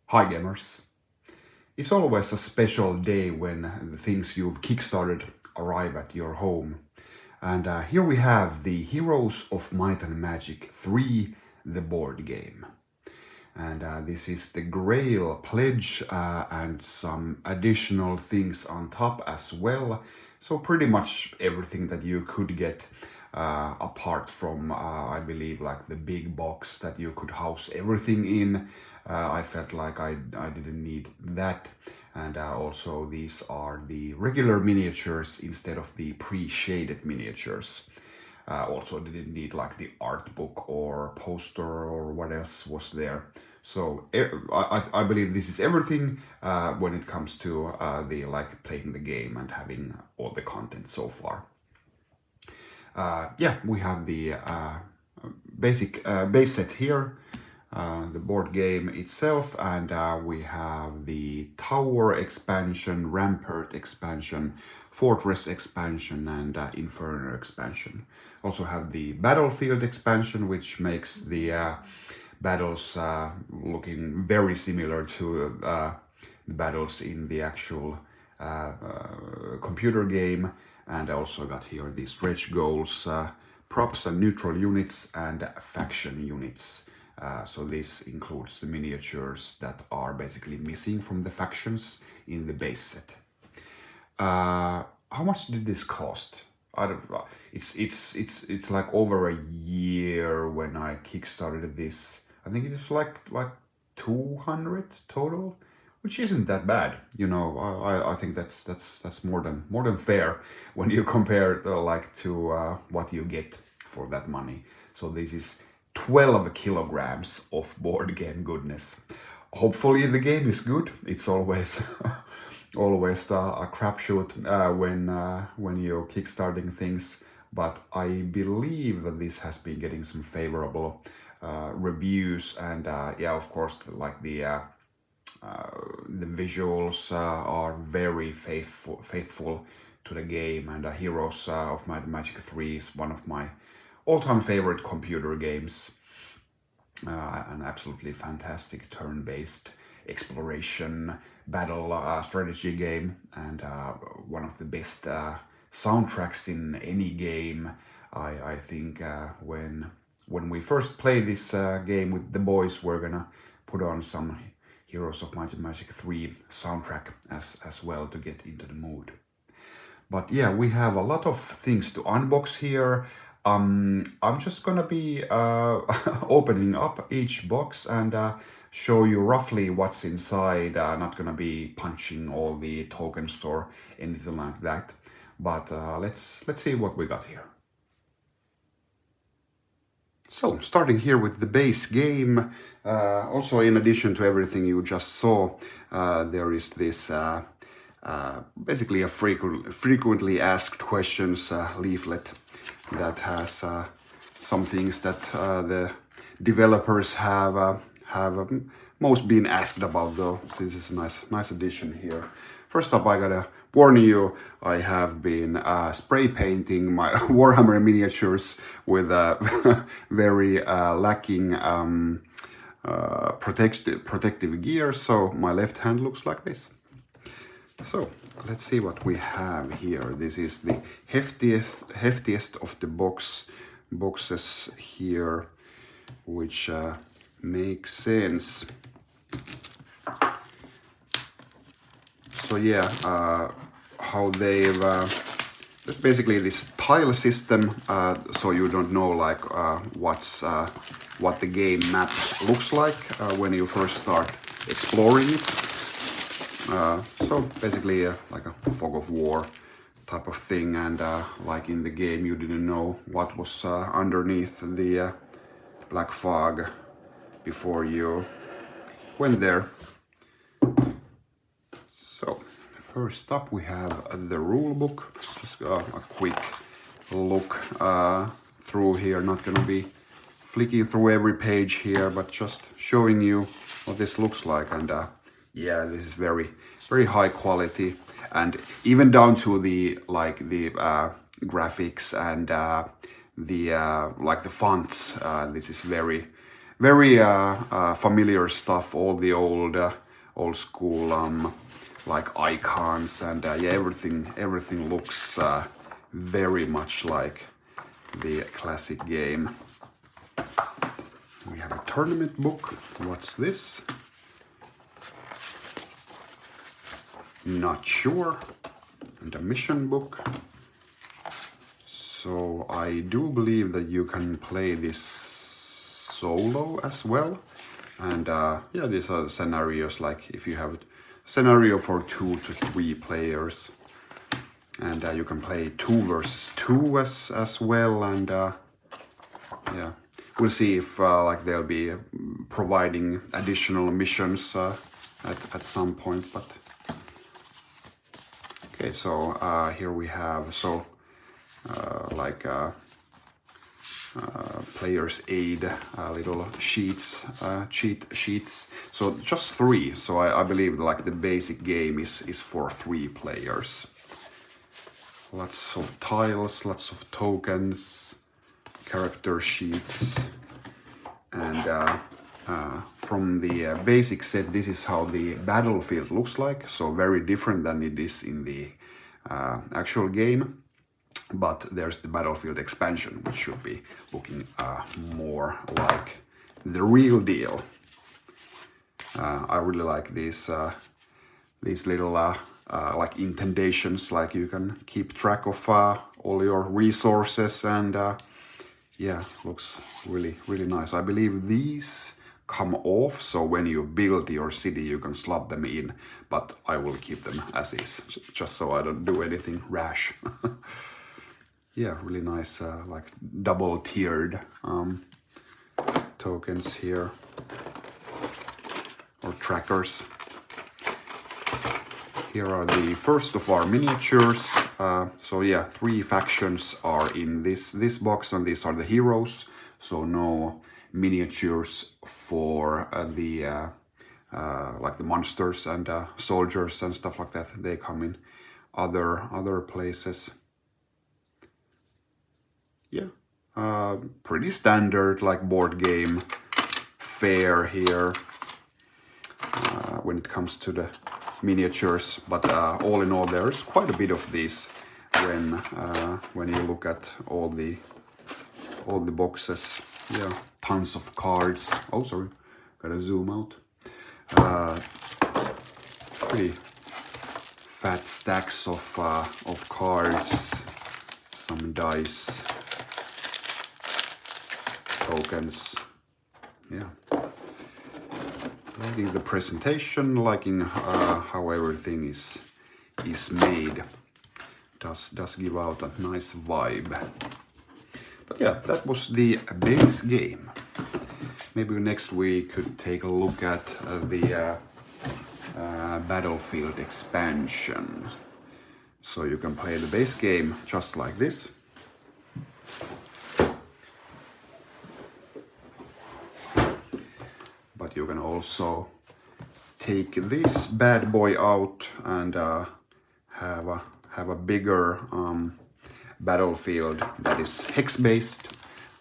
Hi gamers! It's always a special day when the things you've kickstarted arrive at your home. And here we have the Heroes of Might and Magic 3, the board game. And this is the Grail pledge and some additional things on top as well. So pretty much everything that you could get apart from, I believe, like the big box that you could house everything in. I felt like I didn't need that. And also these are the regular miniatures instead of the pre-shaded miniatures. Also didn't need like the art book or poster or what else was there. So I believe this is everything when it comes to the like playing the game and having all the content so far. Yeah, we have the basic base set here, the board game itself, and we have the tower expansion, rampart expansion, fortress expansion, and Inferno expansion. Also have the battlefield expansion, which makes the battles looking very similar to the battles in the actual computer game. And I also got here the stretch goals, props and neutral units, and faction units. So this includes the miniatures that are basically missing from the factions in the base set. How much did this cost? I don't know. It's like over a year when I kickstarted this. I think it's like 200 total, which isn't that bad. You know, I think that's more than fair when you compare like to what you get for that money. So this is 12 kilograms of board game goodness. Hopefully the game is good. It's always always a crapshoot when you're kickstarting things, but I believe that this has been getting some favorable reviews, and yeah, of course, like the visuals are very faithful to the game, and Heroes of Might and Magic 3 is one of my all-time favorite computer games. An absolutely fantastic turn-based exploration battle strategy game, and one of the best soundtracks in any game. I think when we first play this game with the boys, we're gonna put on some Heroes of Might and Magic 3 soundtrack as well to get into the mood. But yeah, we have a lot of things to unbox here. I'm just gonna be opening up each box and show you roughly what's inside. Not gonna be punching all the tokens or anything like that. But let's see what we got here. So, starting here with the base game, also in addition to everything you just saw, there is this basically a frequently asked questions leaflet that has some things that the developers have most been asked about, though. So this is a nice addition here. First up, I gotta warn you, I have been spray painting my Warhammer miniatures with very lacking protective gear, so my left hand looks like this. So let's see what we have here. This is the heftiest of the boxes here, which makes sense. So yeah, how they've there's basically this tile system, so you don't know like what the game map looks like when you first start exploring it. So basically like a fog of war type of thing, and like in the game you didn't know what was underneath the black fog before you went there. So first up we have the rule book. Just a quick look through here, not gonna be flicking through every page here, but just showing you what this looks like. And yeah, this is very high quality, and even down to the graphics and the like the fonts. This is very very familiar stuff, all the old school like icons, and yeah, everything looks very much like the classic game. We have a tournament book. What's this? Not sure. And a mission book. So I do believe that you can play this solo as well. And yeah, these are scenarios, like if you have a scenario for 2 to 3 players. And you can play 2 versus 2 as well. And yeah, we'll see if like they'll be providing additional missions at some point. But okay, so here we have like player's aid, little sheets, cheat sheets. So just 3. So I believe like the basic game is for 3 players. Lots of tiles, lots of tokens, character sheets, and from the basic set, this is how the battlefield looks like. So very different than it is in the actual game. But there's the battlefield expansion, which should be looking more like the real deal. I really like these little like indentations, like you can keep track of all your resources, and yeah, looks really nice. I believe these come off, so when you build your city you can slot them in, but I will keep them as is, just so I don't do anything rash. Yeah, really nice, like double tiered tokens here, or trackers. Here are the first of our miniatures. So yeah, 3 factions are in this box, and these are the heroes. So no miniatures for the like the monsters and soldiers and stuff like that. They come in other places. Yeah, pretty standard, like board game fare here when it comes to the miniatures, but all in all there's quite a bit of these when you look at all the boxes. Yeah, tons of cards. Oh, sorry, gotta zoom out. Pretty fat stacks of cards, some dice, tokens. Yeah. Liking the presentation, liking how everything is made. Does give out a nice vibe. But yeah, that was the base game. Maybe next week could take a look at the battlefield expansion. So you can play the base game just like this. But you can also take this bad boy out and have a bigger battlefield that is hex based,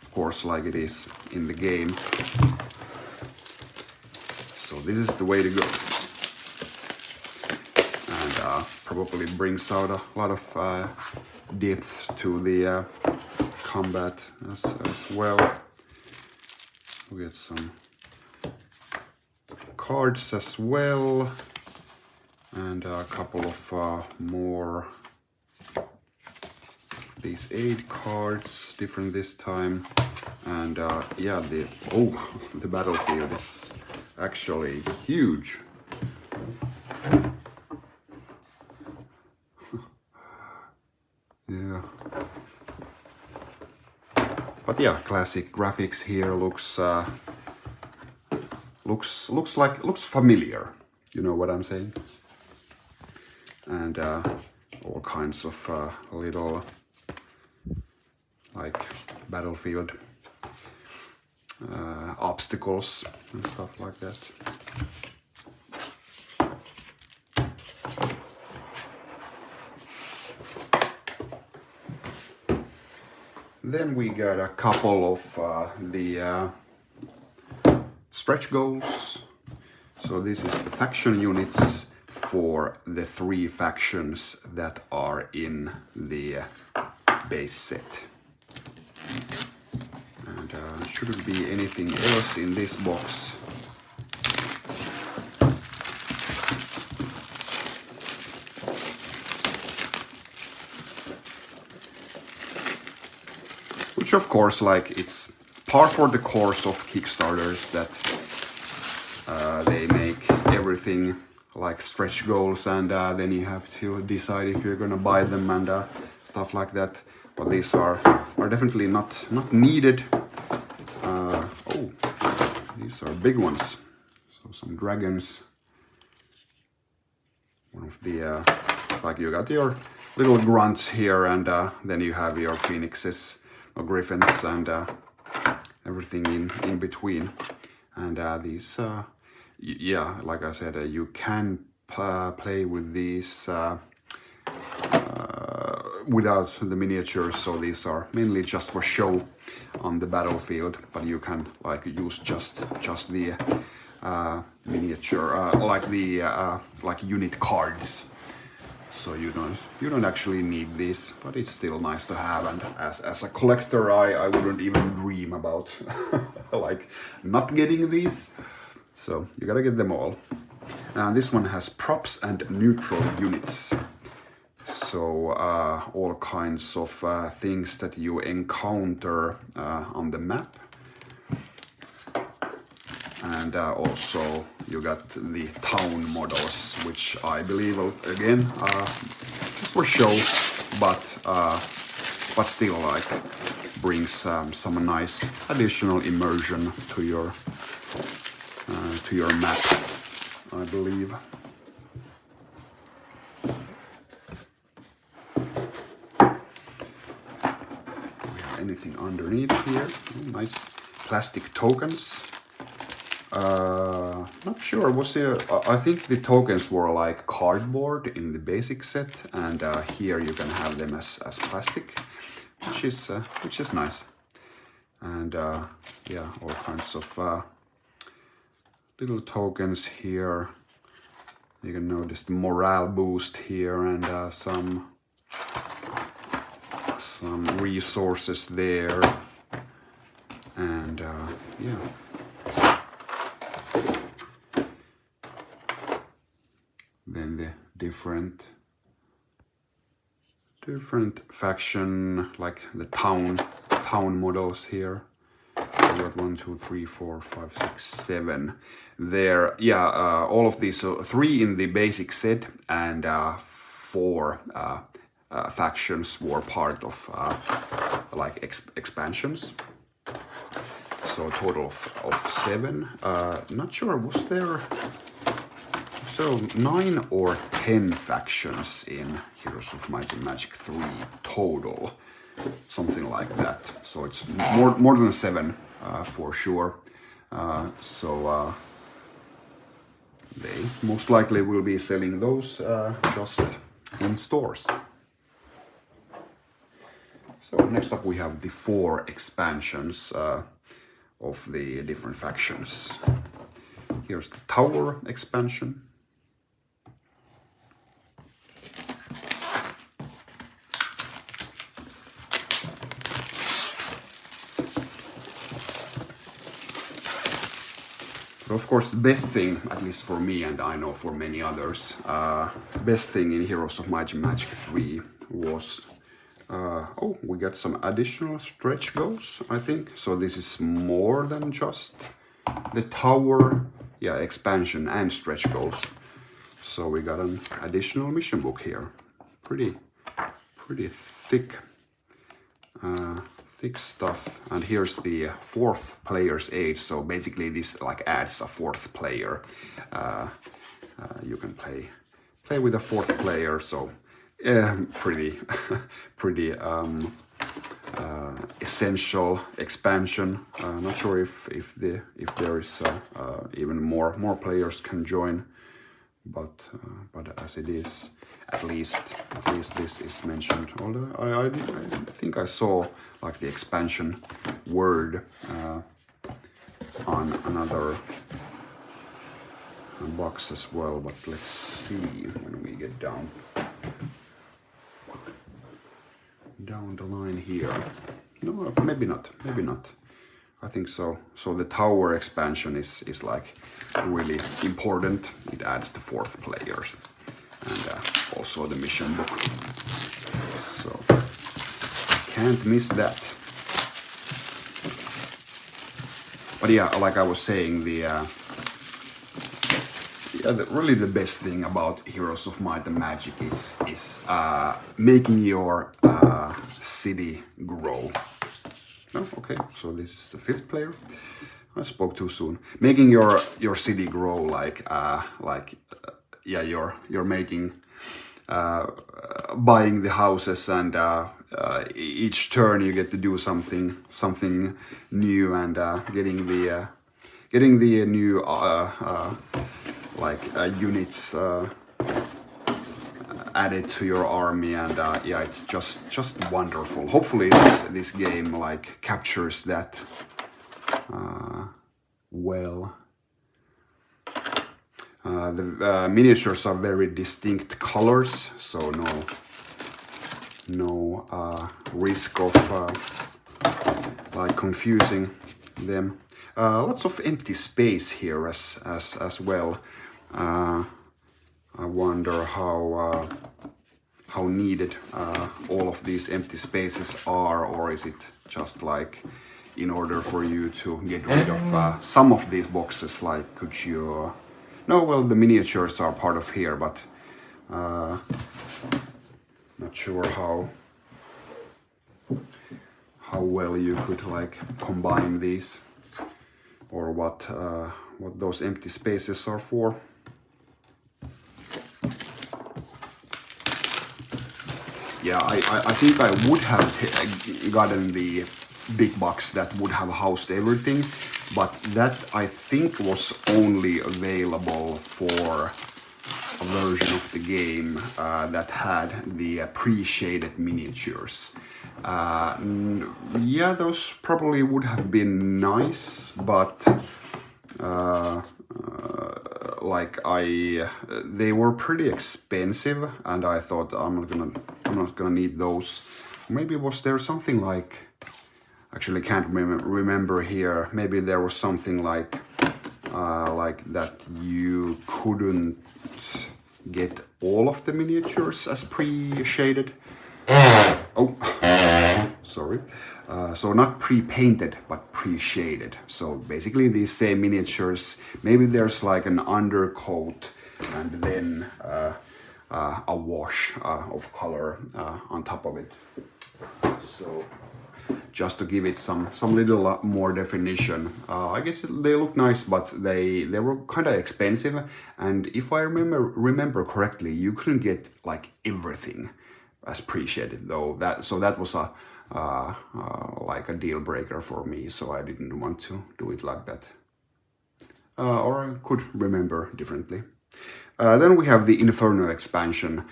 of course, like it is in the game. So this is the way to go, and probably brings out a lot of depth to the combat as well. We get some cards as well, and a couple of more these aid cards, different this time. And yeah, the battlefield is actually huge. Yeah, but yeah, classic graphics here. Looks familiar, you know what I'm saying? And all kinds of little like battlefield obstacles and stuff like that. Then we got a couple of the stretch goals. So this is the faction units for the 3 factions that are in the base set. And shouldn't be anything else in this box. Which of course, like, it's par for the course of Kickstarters that they make everything like stretch goals, and then you have to decide if you're gonna buy them and stuff like that. But these are definitely not needed. Oh, these are big ones. So some dragons. One of the like, you got your little grunts here, and then you have your phoenixes or griffins and everything in between. And these, yeah, like I said, you can play with these without the miniatures, so these are mainly just for show on the battlefield, but you can like use just the miniature, like the like unit cards. So you don't actually need this, but it's still nice to have. And as a collector, I wouldn't even dream about like not getting these. So you gotta get them all. And this one has props and neutral units. So all kinds of things that you encounter on the map. And also you got the town models, which I believe, again, for show, but still like brings some nice additional immersion to your map, I believe. Anything underneath here? Oh, nice plastic tokens. Not sure. I think the tokens were like cardboard in the basic set, and here you can have them as plastic, which is nice. And yeah, all kinds of little tokens here. You can notice the morale boost here, and some resources there, and yeah. Then the different faction, like the town models here. We got 1, 2, 3, 4, 5, 6, 7 there. Yeah, all of these, so 3 in the basic set, and 4 factions were part of like expansions. So a total of 7. Not sure, was there 9 or 10 factions in Heroes of Might and Magic 3 total, something like that. So it's more than 7 for sure. So they most likely will be selling those just in stores. So next up we have the 4 expansions of the different factions. Here's the Tower expansion. But of course, the best thing, at least for me, and I know for many others, best thing in Heroes of Might and Magic 3 was, oh, we got some additional stretch goals, I think. So this is more than just the tower, yeah, expansion and stretch goals. So we got an additional mission book here. Pretty thick. Thick stuff. And here's the 4th player's aid. So basically this like adds a 4th player. You can play with a 4th player. So pretty essential expansion. Not sure if there is even more players can join, but as it is, at least this is mentioned. Although I think I saw like the expansion word on another box as well, but let's see when we get down the line here. No, maybe not. I think so. So the tower expansion is like really important. It adds the 4th player and also the mission book. So can't miss that. But yeah, like I was saying, really the best thing about Heroes of Might and Magic is making your city grow. Oh, okay, so this is the 5th player. I spoke too soon. Making your city grow yeah, you're making buying the houses, and each turn you get to do something new, and getting the new units added to your army, and yeah, it's just wonderful. Hopefully this game like captures that well. The miniatures are very distinct colors, so no risk of like confusing them. Lots of empty space here as well. I wonder how needed all of these empty spaces are, or is it just like in order for you to get rid of some of these boxes? Like, could you? No, well, the miniatures are part of here, but not sure how well you could like combine these, or what those empty spaces are for. Yeah, I think I would have gotten the big box that would have housed everything, but that I think was only available for a version of the game that had the pre-shaded miniatures. Yeah, those probably would have been nice, but they were pretty expensive, and I thought I'm not gonna need those. Maybe was there something like, actually can't remember here. Maybe there was something like that you couldn't get all of the miniatures as pre-shaded. Oh, sorry. So not pre-painted, but pre-shaded. So basically these same miniatures, maybe there's like an undercoat and then a wash of color on top of it. So just to give it some little more definition. I guess they look nice, but they were kind of expensive. And if I remember correctly, you couldn't get like everything as pre-shaded though. That was a like a deal breaker for me. So I didn't want to do it like that. Or I could remember differently. Then we have the Inferno expansion.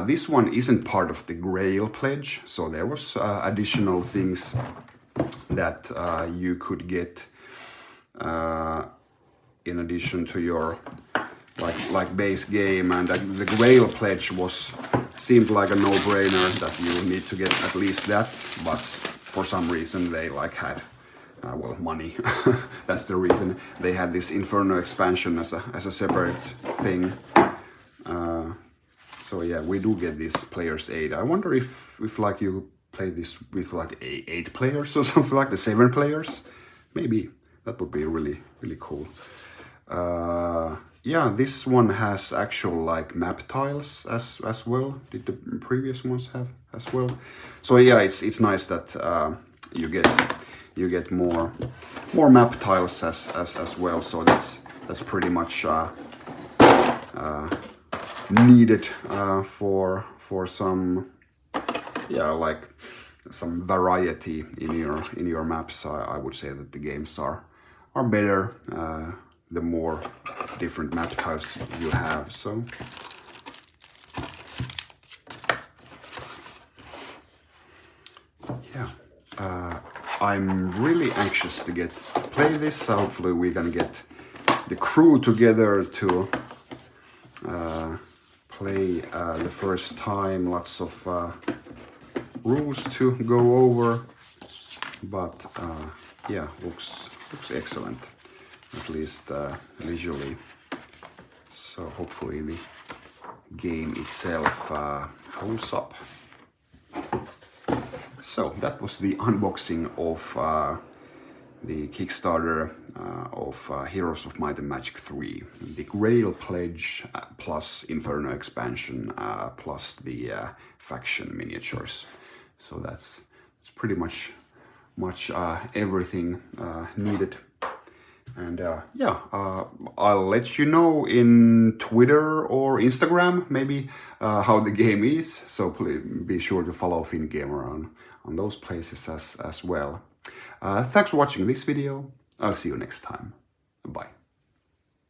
This one isn't part of the Grail pledge, so there was additional things that you could get in addition to your like base game, and the Grail pledge seemed like a no-brainer that you need to get at least that, but for some reason they like had well, money. That's the reason they had this Inferno expansion as a separate thing. So yeah, we do get this players 8. I wonder if like you play this with like 8 players or something, like the 7 players. Maybe that would be really cool. Yeah, this one has actual like map tiles as well. Did the previous ones have as well? So yeah, it's nice that you get more map tiles as well. So that's pretty much needed for some, yeah, like some variety in your maps. I would say that the games are better the more different map tiles you have. So yeah. I'm really anxious to play this. Hopefully we're gonna get the crew together to play the first time. Lots of rules to go over, but yeah, looks excellent, at least visually. So hopefully the game itself holds up. So that was the unboxing of the Kickstarter of Heroes of Might and Magic 3. The Grail Pledge plus Inferno expansion plus the faction miniatures. So that's pretty much everything needed. And yeah, I'll let you know in Twitter or Instagram maybe how the game is. So please be sure to follow FinGamer on those places as well. Thanks for watching this video. I'll see you next time. Bye.